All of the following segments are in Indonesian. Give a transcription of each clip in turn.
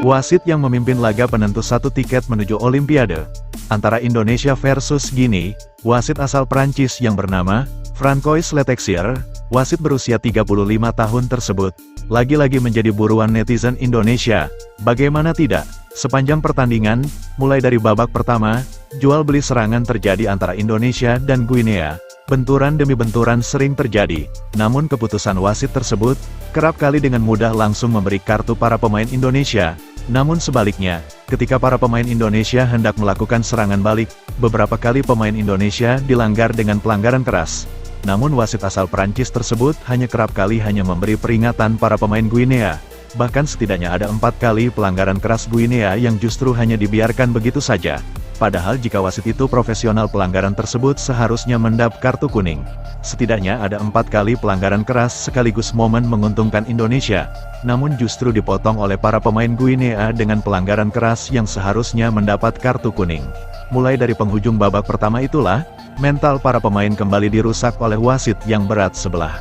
Wasit yang memimpin laga penentu satu tiket menuju Olimpiade antara Indonesia versus Guinea, wasit asal Prancis yang bernama Francois Letexier, wasit berusia 35 tahun tersebut, lagi-lagi menjadi buruan netizen Indonesia. Bagaimana tidak, sepanjang pertandingan, mulai dari babak pertama, jual beli serangan terjadi antara Indonesia dan Guinea. Benturan demi benturan sering terjadi, namun keputusan wasit tersebut, kerap kali dengan mudah langsung memberi kartu para pemain Indonesia. Namun sebaliknya, ketika para pemain Indonesia hendak melakukan serangan balik, beberapa kali pemain Indonesia dilanggar dengan pelanggaran keras. Namun wasit asal Prancis tersebut kerap kali hanya memberi peringatan para pemain Guinea. Bahkan setidaknya ada 4 kali pelanggaran keras Guinea yang justru hanya dibiarkan begitu saja. Padahal jika wasit itu profesional, pelanggaran tersebut seharusnya mendap kartu kuning. Setidaknya ada 4 kali pelanggaran keras sekaligus momen menguntungkan Indonesia. Namun justru dipotong oleh para pemain Guinea dengan pelanggaran keras yang seharusnya mendapat kartu kuning. Mulai dari penghujung babak pertama itulah, mental para pemain kembali dirusak oleh wasit yang berat sebelah.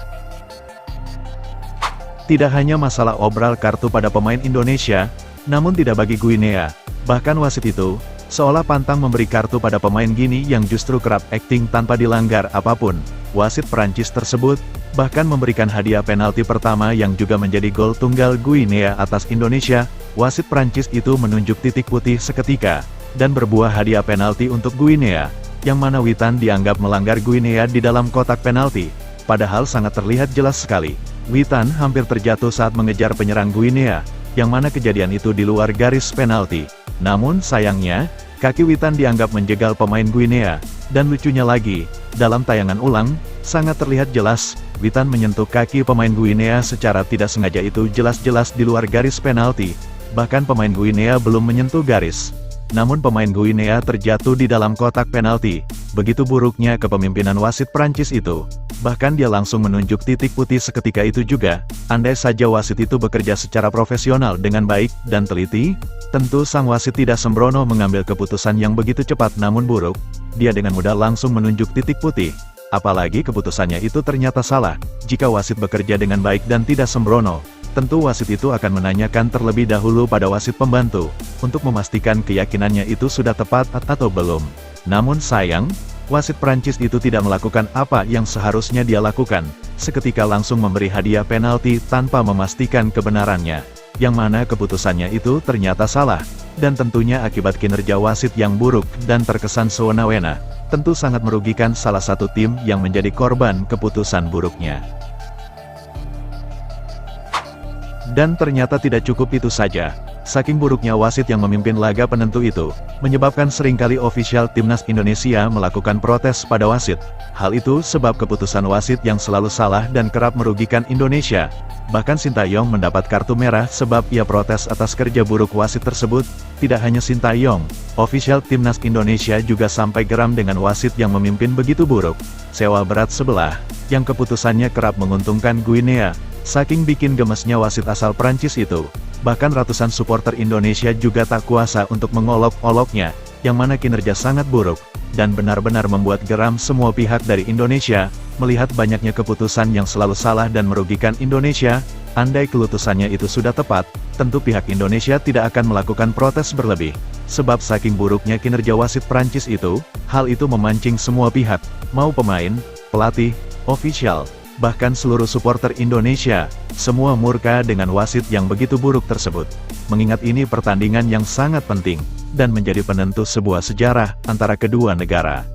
Tidak hanya masalah obral kartu pada pemain Indonesia, namun tidak bagi Guinea. Bahkan wasit itu seolah pantang memberi kartu pada pemain Guinea yang justru kerap akting tanpa dilanggar apapun. Wasit Prancis tersebut bahkan memberikan hadiah penalti pertama yang juga menjadi gol tunggal Guinea atas Indonesia. Wasit Prancis itu menunjuk titik putih seketika, dan berbuah hadiah penalti untuk Guinea, yang mana Witan dianggap melanggar Guinea di dalam kotak penalti. Padahal sangat terlihat jelas sekali, Witan hampir terjatuh saat mengejar penyerang Guinea, yang mana kejadian itu di luar garis penalti. Namun sayangnya, kaki Witan dianggap menjegal pemain Guinea, dan lucunya lagi, dalam tayangan ulang, sangat terlihat jelas, Witan menyentuh kaki pemain Guinea secara tidak sengaja. Itu jelas-jelas di luar garis penalti, bahkan pemain Guinea belum menyentuh garis. Namun pemain Guinea terjatuh di dalam kotak penalti. Begitu buruknya kepemimpinan wasit Prancis itu. Bahkan dia langsung menunjuk titik putih seketika itu juga. Andai saja wasit itu bekerja secara profesional dengan baik dan teliti, tentu sang wasit tidak sembrono mengambil keputusan yang begitu cepat namun buruk. Dia dengan mudah langsung menunjuk titik putih. Apalagi keputusannya itu ternyata salah. Jika wasit bekerja dengan baik dan tidak sembrono, tentu wasit itu akan menanyakan terlebih dahulu pada wasit pembantu, untuk memastikan keyakinannya itu sudah tepat atau belum. Namun sayang, wasit Prancis itu tidak melakukan apa yang seharusnya dia lakukan, seketika langsung memberi hadiah penalti tanpa memastikan kebenarannya, yang mana keputusannya itu ternyata salah, dan tentunya akibat kinerja wasit yang buruk dan terkesan sewenang-wenang, tentu sangat merugikan salah satu tim yang menjadi korban keputusan buruknya. Dan ternyata tidak cukup itu saja. Saking buruknya wasit yang memimpin laga penentu itu, menyebabkan seringkali ofisial timnas Indonesia melakukan protes pada wasit. Hal itu sebab keputusan wasit yang selalu salah dan kerap merugikan Indonesia. Bahkan Sintayong mendapat kartu merah sebab ia protes atas kerja buruk wasit tersebut. Tidak hanya Sintayong, ofisial timnas Indonesia juga sampai geram dengan wasit yang memimpin begitu buruk. Sewa berat sebelah, yang keputusannya kerap menguntungkan Guinea. Saking bikin gemesnya wasit asal Prancis itu, bahkan ratusan supporter Indonesia juga tak kuasa untuk mengolok-oloknya, yang mana kinerja sangat buruk, dan benar-benar membuat geram semua pihak dari Indonesia, melihat banyaknya keputusan yang selalu salah dan merugikan Indonesia. Andai keputusannya itu sudah tepat, tentu pihak Indonesia tidak akan melakukan protes berlebih. Sebab saking buruknya kinerja wasit Prancis itu, hal itu memancing semua pihak, mau pemain, pelatih, ofisial, bahkan seluruh supporter Indonesia, semua murka dengan wasit yang begitu buruk tersebut. Mengingat ini pertandingan yang sangat penting, dan menjadi penentu sebuah sejarah antara kedua negara.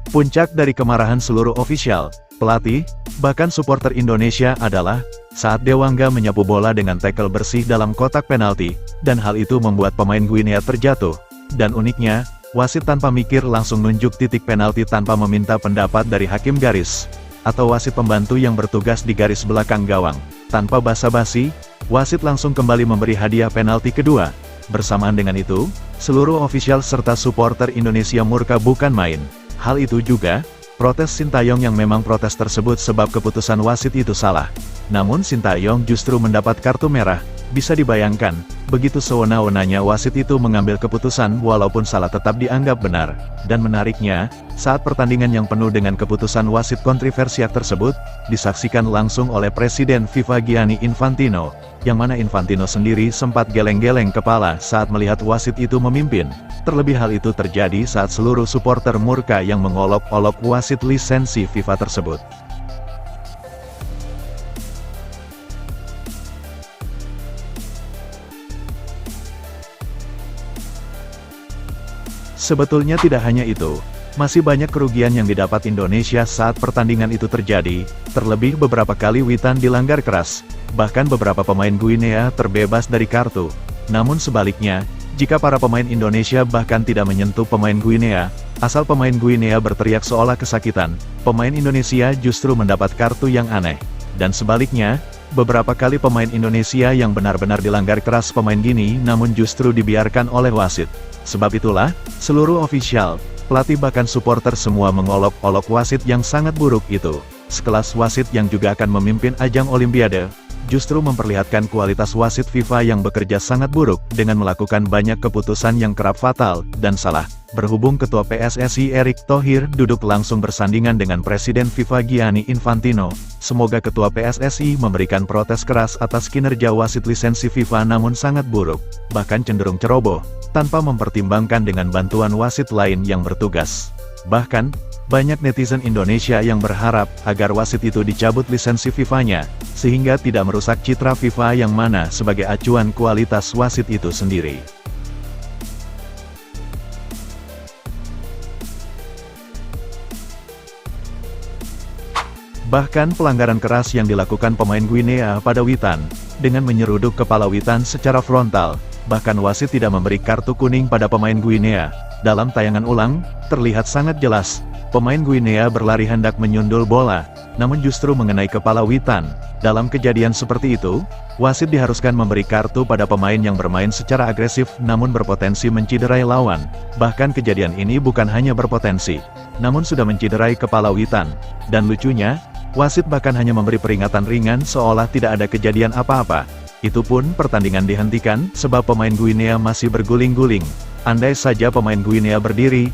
Puncak dari kemarahan seluruh ofisial, pelatih, bahkan supporter Indonesia adalah saat Dewangga menyapu bola dengan tackle bersih dalam kotak penalti, dan hal itu membuat pemain Guinea terjatuh. Dan uniknya, wasit tanpa mikir langsung nunjuk titik penalti tanpa meminta pendapat dari hakim garis, atau wasit pembantu yang bertugas di garis belakang gawang. Tanpa basa-basi, wasit langsung kembali memberi hadiah penalti kedua. Bersamaan dengan itu, seluruh ofisial serta supporter Indonesia murka bukan main. Hal itu juga, protes Sintayong yang memang protes tersebut sebab keputusan wasit itu salah. Namun Sintayong justru mendapat kartu merah. Bisa dibayangkan, begitu sewena-wenanya wasit itu mengambil keputusan walaupun salah tetap dianggap benar. Dan menariknya, saat pertandingan yang penuh dengan keputusan wasit kontroversial tersebut, disaksikan langsung oleh Presiden FIFA Gianni Infantino, yang mana Infantino sendiri sempat geleng-geleng kepala saat melihat wasit itu memimpin. Terlebih hal itu terjadi saat seluruh supporter murka yang mengolok-olok wasit lisensi FIFA tersebut. Sebetulnya tidak hanya itu, masih banyak kerugian yang didapat Indonesia saat pertandingan itu terjadi, terlebih beberapa kali witan dilanggar keras, bahkan beberapa pemain Guinea terbebas dari kartu. Namun sebaliknya, jika para pemain Indonesia bahkan tidak menyentuh pemain Guinea, asal pemain Guinea berteriak seolah kesakitan, pemain Indonesia justru mendapat kartu yang aneh. Dan sebaliknya, beberapa kali pemain Indonesia yang benar-benar dilanggar keras pemain Guinea namun justru dibiarkan oleh wasit. Sebab itulah, seluruh ofisial, pelatih bahkan supporter semua mengolok-olok wasit yang sangat buruk itu. Sekelas wasit yang juga akan memimpin ajang Olimpiade, justru memperlihatkan kualitas wasit FIFA yang bekerja sangat buruk dengan melakukan banyak keputusan yang kerap fatal dan salah. Berhubung Ketua PSSI Erick Thohir duduk langsung bersandingan dengan Presiden FIFA Gianni Infantino, semoga Ketua PSSI memberikan protes keras atas kinerja wasit lisensi FIFA namun sangat buruk, bahkan cenderung ceroboh, tanpa mempertimbangkan dengan bantuan wasit lain yang bertugas. Bahkan, banyak netizen Indonesia yang berharap agar wasit itu dicabut lisensi FIFA-nya, sehingga tidak merusak citra FIFA yang mana sebagai acuan kualitas wasit itu sendiri. Bahkan pelanggaran keras yang dilakukan pemain Guinea pada witan, dengan menyeruduk kepala witan secara frontal, bahkan wasit tidak memberi kartu kuning pada pemain Guinea. Dalam tayangan ulang, terlihat sangat jelas, pemain Guinea berlari hendak menyundul bola, namun justru mengenai kepala witan. Dalam kejadian seperti itu, wasit diharuskan memberi kartu pada pemain yang bermain secara agresif namun berpotensi menciderai lawan. Bahkan kejadian ini bukan hanya berpotensi, namun sudah menciderai kepala witan. Dan lucunya, wasit bahkan hanya memberi peringatan ringan seolah tidak ada kejadian apa-apa. Itu pun pertandingan dihentikan sebab pemain Guinea masih berguling-guling. Andai saja pemain Guinea berdiri,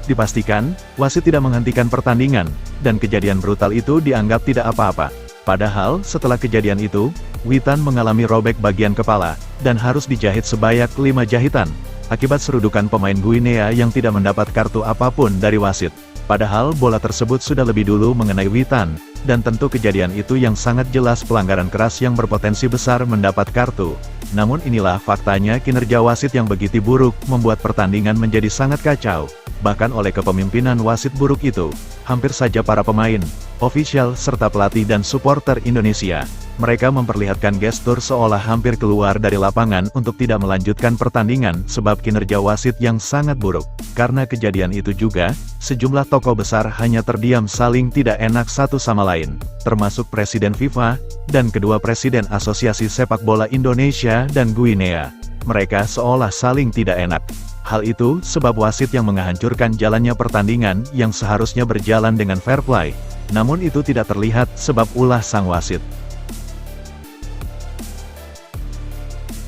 dipastikan wasit tidak menghentikan pertandingan, dan kejadian brutal itu dianggap tidak apa-apa. Padahal setelah kejadian itu, witan mengalami robek bagian kepala, dan harus dijahit sebanyak 5 jahitan, akibat serudukan pemain Guinea yang tidak mendapat kartu apapun dari wasit. Padahal bola tersebut sudah lebih dulu mengenai witan, dan tentu kejadian itu yang sangat jelas pelanggaran keras yang berpotensi besar mendapat kartu. Namun inilah faktanya kinerja wasit yang begitu buruk membuat pertandingan menjadi sangat kacau. Bahkan oleh kepemimpinan wasit buruk itu, hampir saja para pemain, ofisial serta pelatih dan supporter Indonesia, mereka memperlihatkan gestur seolah hampir keluar dari lapangan untuk tidak melanjutkan pertandingan sebab kinerja wasit yang sangat buruk. Karena kejadian itu juga, sejumlah tokoh besar hanya terdiam saling tidak enak satu sama lain, termasuk Presiden FIFA, dan kedua Presiden Asosiasi Sepak Bola Indonesia dan Guinea. Mereka seolah saling tidak enak. Hal itu sebab wasit yang menghancurkan jalannya pertandingan yang seharusnya berjalan dengan fair play. Namun itu tidak terlihat sebab ulah sang wasit.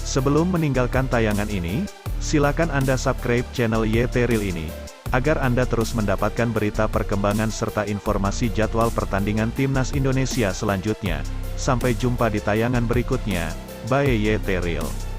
Sebelum meninggalkan tayangan ini, silakan Anda subscribe channel YT Real ini, agar Anda terus mendapatkan berita perkembangan serta informasi jadwal pertandingan Timnas Indonesia selanjutnya. Sampai jumpa di tayangan berikutnya, bye YT Real.